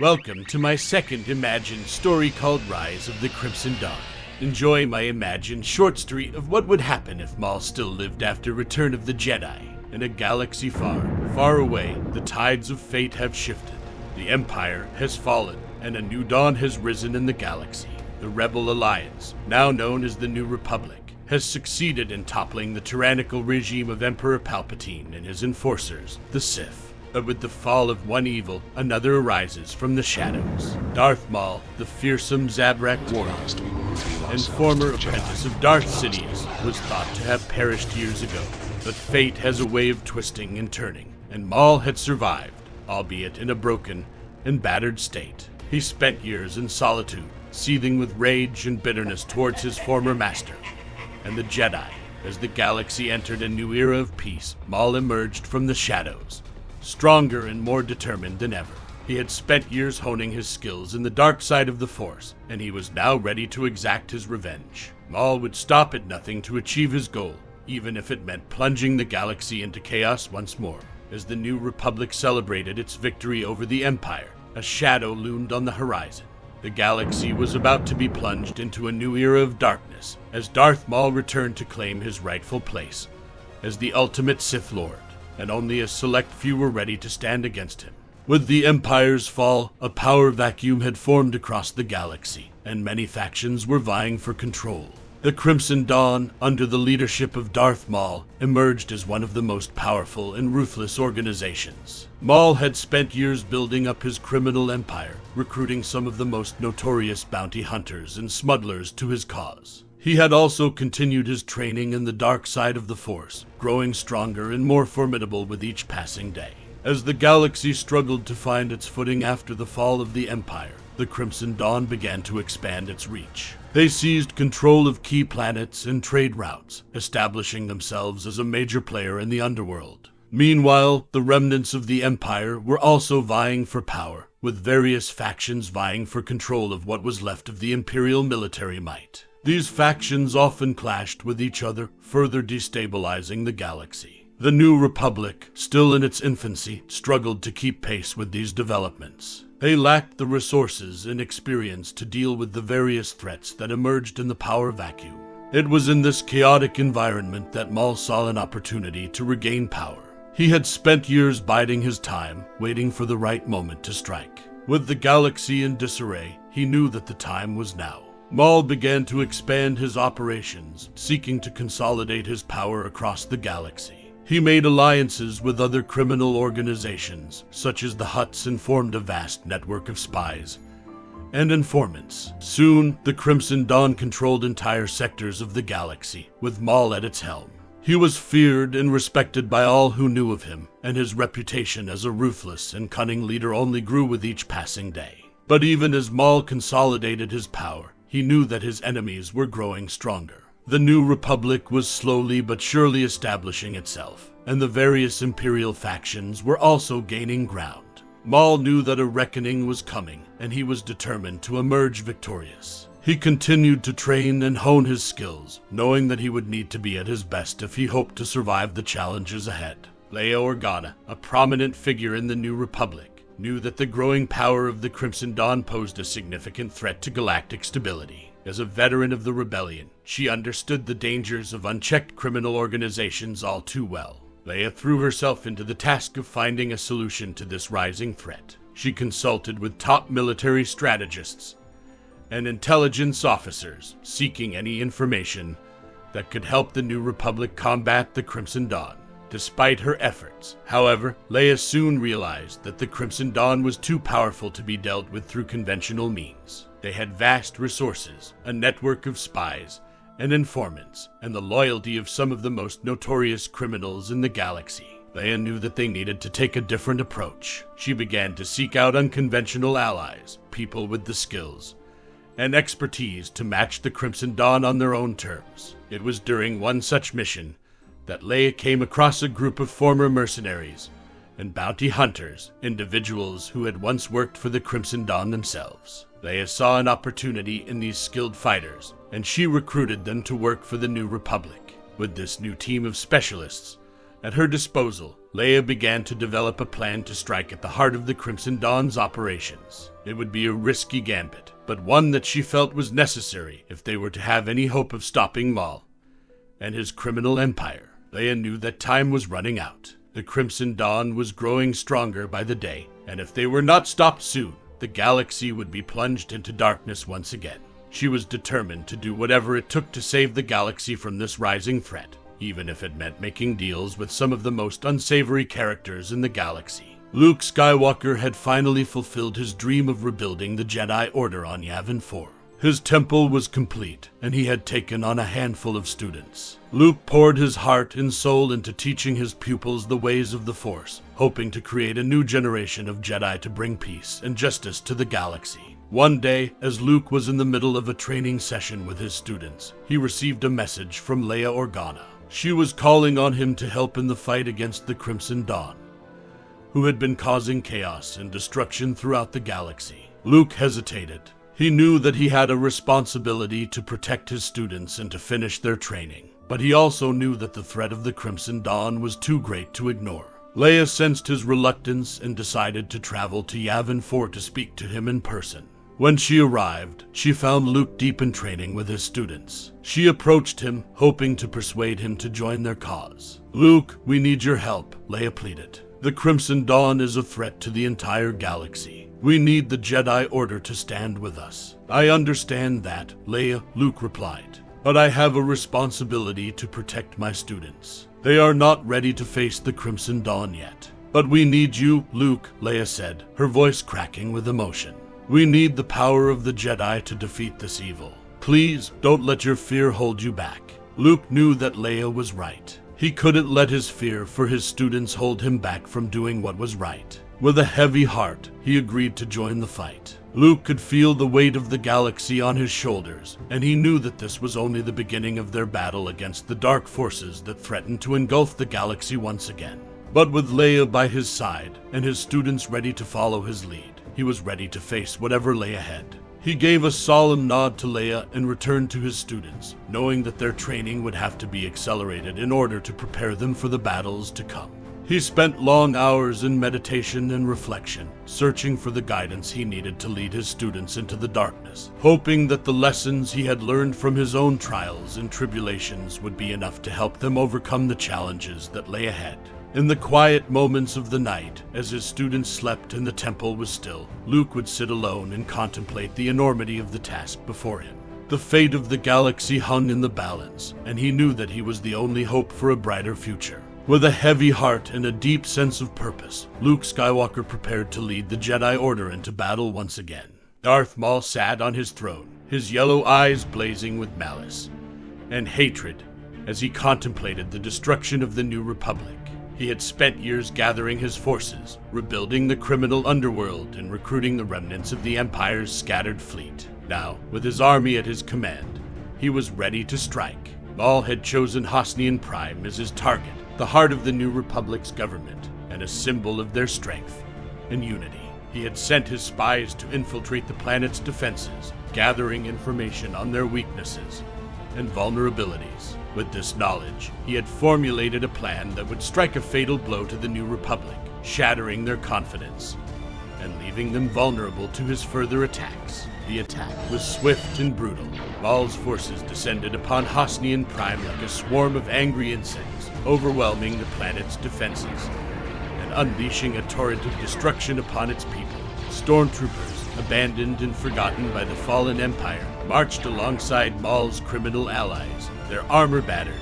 Welcome to my second imagined story called Rise of the Crimson Dawn. Enjoy my imagined short story of what would happen if Maul still lived after Return of the Jedi. In a galaxy far, far away, the tides of fate have shifted. The Empire has fallen, and a new dawn has risen in the galaxy. The Rebel Alliance, now known as the New Republic, has succeeded in toppling the tyrannical regime of Emperor Palpatine and his enforcers, the Sith. But with the fall of one evil, another arises from the shadows. Darth Maul, the fearsome Zabrak warrior and former apprentice of Darth Sidious, was thought to have perished years ago. But fate has a way of twisting and turning, and Maul had survived, albeit in a broken and battered state. He spent years in solitude, seething with rage and bitterness towards his former master and the Jedi. As the galaxy entered a new era of peace, Maul emerged from the shadows, stronger and more determined than ever. He had spent years honing his skills in the dark side of the Force, and he was now ready to exact his revenge. Maul would stop at nothing to achieve his goal, even if it meant plunging the galaxy into chaos once more. As the New Republic celebrated its victory over the Empire, a shadow loomed on the horizon. The galaxy was about to be plunged into a new era of darkness, as Darth Maul returned to claim his rightful place as the ultimate Sith Lord, and only a select few were ready to stand against him. With the Empire's fall, a power vacuum had formed across the galaxy, and many factions were vying for control. The Crimson Dawn, under the leadership of Darth Maul, emerged as one of the most powerful and ruthless organizations. Maul had spent years building up his criminal empire, recruiting some of the most notorious bounty hunters and smugglers to his cause. He had also continued his training in the dark side of the Force, growing stronger and more formidable with each passing day. As the galaxy struggled to find its footing after the fall of the Empire, the Crimson Dawn began to expand its reach. They seized control of key planets and trade routes, establishing themselves as a major player in the underworld. Meanwhile, the remnants of the Empire were also vying for power, with various factions vying for control of what was left of the Imperial military might. These factions often clashed with each other, further destabilizing the galaxy. The New Republic, still in its infancy, struggled to keep pace with these developments. They lacked the resources and experience to deal with the various threats that emerged in the power vacuum. It was in this chaotic environment that Maul saw an opportunity to regain power. He had spent years biding his time, waiting for the right moment to strike. With the galaxy in disarray, he knew that the time was now. Maul began to expand his operations, seeking to consolidate his power across the galaxy. He made alliances with other criminal organizations, such as the Hutts, and formed a vast network of spies and informants. Soon, the Crimson Dawn controlled entire sectors of the galaxy, with Maul at its helm. He was feared and respected by all who knew of him, and his reputation as a ruthless and cunning leader only grew with each passing day. But even as Maul consolidated his power, he knew that his enemies were growing stronger. The New Republic was slowly but surely establishing itself, and the various Imperial factions were also gaining ground. Maul knew that a reckoning was coming, and he was determined to emerge victorious. He continued to train and hone his skills, knowing that he would need to be at his best if he hoped to survive the challenges ahead. Leia Organa, a prominent figure in the New Republic, knew that the growing power of the Crimson Dawn posed a significant threat to galactic stability. As a veteran of the rebellion, she understood the dangers of unchecked criminal organizations all too well. Leia threw herself into the task of finding a solution to this rising threat. She consulted with top military strategists and intelligence officers, seeking any information that could help the New Republic combat the Crimson Dawn. Despite her efforts, however, Leia soon realized that the Crimson Dawn was too powerful to be dealt with through conventional means. They had vast resources, a network of spies and informants, and the loyalty of some of the most notorious criminals in the galaxy. Leia knew that they needed to take a different approach. She began to seek out unconventional allies, people with the skills and expertise to match the Crimson Dawn on their own terms. It was during one such mission that Leia came across a group of former mercenaries and bounty hunters, individuals who had once worked for the Crimson Dawn themselves. Leia saw an opportunity in these skilled fighters, and she recruited them to work for the New Republic. With this new team of specialists at her disposal, Leia began to develop a plan to strike at the heart of the Crimson Dawn's operations. It would be a risky gambit, but one that she felt was necessary if they were to have any hope of stopping Maul and his criminal empire. Leia knew that time was running out. The Crimson Dawn was growing stronger by the day, and if they were not stopped soon, the galaxy would be plunged into darkness once again. She was determined to do whatever it took to save the galaxy from this rising threat, even if it meant making deals with some of the most unsavory characters in the galaxy. Luke Skywalker had finally fulfilled his dream of rebuilding the Jedi Order on Yavin 4. His temple was complete, and he had taken on a handful of students. Luke poured his heart and soul into teaching his pupils the ways of the Force, hoping to create a new generation of Jedi to bring peace and justice to the galaxy. One day, as Luke was in the middle of a training session with his students, he received a message from Leia Organa. She was calling on him to help in the fight against the Crimson Dawn, who had been causing chaos and destruction throughout the galaxy. Luke hesitated. He knew that he had a responsibility to protect his students and to finish their training, but he also knew that the threat of the Crimson Dawn was too great to ignore. Leia sensed his reluctance and decided to travel to Yavin 4 to speak to him in person. When she arrived, she found Luke deep in training with his students. She approached him, hoping to persuade him to join their cause. "Luke, we need your help," Leia pleaded. "The Crimson Dawn is a threat to the entire galaxy. We need the Jedi Order to stand with us." "I understand that, Leia," Luke replied, "but I have a responsibility to protect my students. They are not ready to face the Crimson Dawn yet." "But we need you, Luke," Leia said, her voice cracking with emotion. "We need the power of the Jedi to defeat this evil. Please, don't let your fear hold you back." Luke knew that Leia was right. He couldn't let his fear for his students hold him back from doing what was right. With a heavy heart, he agreed to join the fight. Luke could feel the weight of the galaxy on his shoulders, and he knew that this was only the beginning of their battle against the dark forces that threatened to engulf the galaxy once again. But with Leia by his side, and his students ready to follow his lead, he was ready to face whatever lay ahead. He gave a solemn nod to Leia and returned to his students, knowing that their training would have to be accelerated in order to prepare them for the battles to come. He spent long hours in meditation and reflection, searching for the guidance he needed to lead his students into the darkness, hoping that the lessons he had learned from his own trials and tribulations would be enough to help them overcome the challenges that lay ahead. In the quiet moments of the night, as his students slept and the temple was still, Luke would sit alone and contemplate the enormity of the task before him. The fate of the galaxy hung in the balance, and he knew that he was the only hope for a brighter future. With a heavy heart and a deep sense of purpose, Luke Skywalker prepared to lead the Jedi Order into battle once again. Darth Maul sat on his throne, his yellow eyes blazing with malice and hatred as he contemplated the destruction of the New Republic. He had spent years gathering his forces, rebuilding the criminal underworld and recruiting the remnants of the Empire's scattered fleet. Now, with his army at his command, he was ready to strike. Maul had chosen Hosnian Prime as his target, the heart of the New Republic's government, and a symbol of their strength and unity. He had sent his spies to infiltrate the planet's defenses, gathering information on their weaknesses and vulnerabilities. With this knowledge, he had formulated a plan that would strike a fatal blow to the New Republic, shattering their confidence and leaving them vulnerable to his further attacks. The attack was swift and brutal. Maul's forces descended upon Hosnian Prime like a swarm of angry insects, overwhelming the planet's defenses and unleashing a torrent of destruction upon its people. Stormtroopers, abandoned and forgotten by the fallen Empire, marched alongside Maul's criminal allies, their armor battered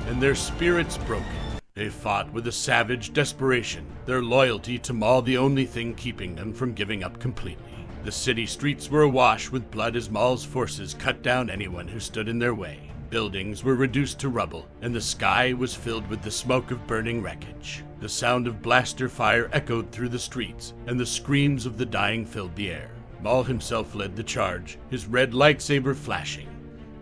and their spirits broken. They fought with a savage desperation, their loyalty to Maul the only thing keeping them from giving up completely. The city streets were awash with blood as Maul's forces cut down anyone who stood in their way. Buildings were reduced to rubble, and the sky was filled with the smoke of burning wreckage. The sound of blaster fire echoed through the streets, and the screams of the dying filled the air. Maul himself led the charge, his red lightsaber flashing,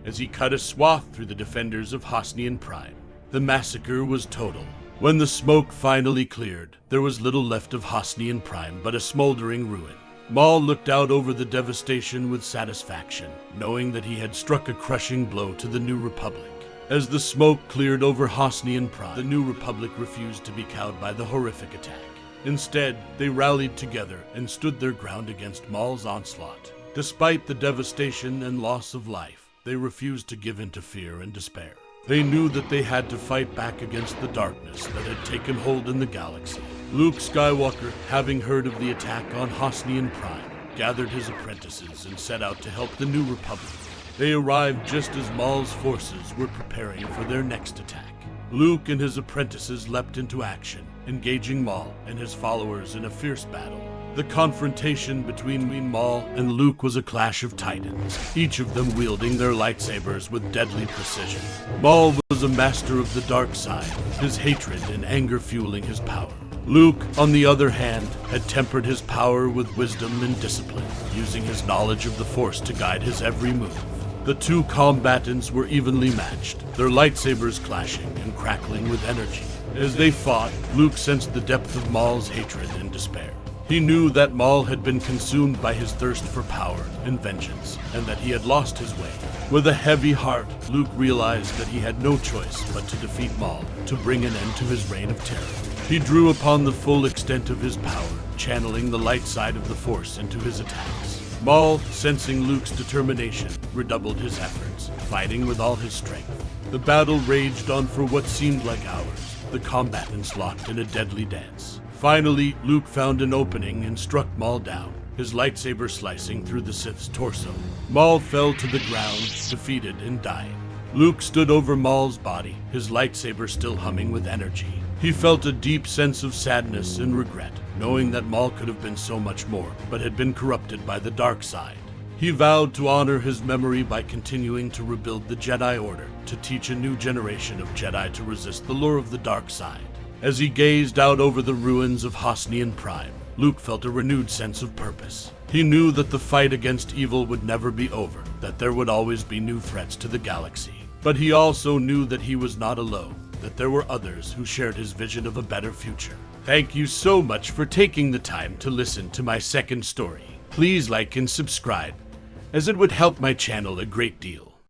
as he cut a swath through the defenders of Hosnian Prime. The massacre was total. When the smoke finally cleared, there was little left of Hosnian Prime but a smoldering ruin. Maul looked out over the devastation with satisfaction, knowing that he had struck a crushing blow to the New Republic. As the smoke cleared over Hosnian Prime, the New Republic refused to be cowed by the horrific attack. Instead, they rallied together and stood their ground against Maul's onslaught. Despite the devastation and loss of life, they refused to give in to fear and despair. They knew that they had to fight back against the darkness that had taken hold in the galaxy. Luke Skywalker, having heard of the attack on Hosnian Prime, gathered his apprentices and set out to help the New Republic. They arrived just as Maul's forces were preparing for their next attack. Luke and his apprentices leapt into action, engaging Maul and his followers in a fierce battle. The confrontation between Maul and Luke was a clash of titans, each of them wielding their lightsabers with deadly precision. Maul was a master of the dark side, his hatred and anger fueling his power. Luke, on the other hand, had tempered his power with wisdom and discipline, using his knowledge of the Force to guide his every move. The two combatants were evenly matched, their lightsabers clashing and crackling with energy. As they fought, Luke sensed the depth of Maul's hatred and despair. He knew that Maul had been consumed by his thirst for power and vengeance, and that he had lost his way. With a heavy heart, Luke realized that he had no choice but to defeat Maul, to bring an end to his reign of terror. He drew upon the full extent of his power, channeling the light side of the Force into his attacks. Maul, sensing Luke's determination, redoubled his efforts, fighting with all his strength. The battle raged on for what seemed like hours, the combatants locked in a deadly dance. Finally, Luke found an opening and struck Maul down, his lightsaber slicing through the Sith's torso. Maul fell to the ground, defeated and dying. Luke stood over Maul's body, his lightsaber still humming with energy. He felt a deep sense of sadness and regret, knowing that Maul could have been so much more, but had been corrupted by the dark side. He vowed to honor his memory by continuing to rebuild the Jedi Order, to teach a new generation of Jedi to resist the lure of the dark side. As he gazed out over the ruins of Hosnian Prime, Luke felt a renewed sense of purpose. He knew that the fight against evil would never be over, that there would always be new threats to the galaxy. But he also knew that he was not alone, that there were others who shared his vision of a better future. Thank you so much for taking the time to listen to my second story. Please like and subscribe, as it would help my channel a great deal.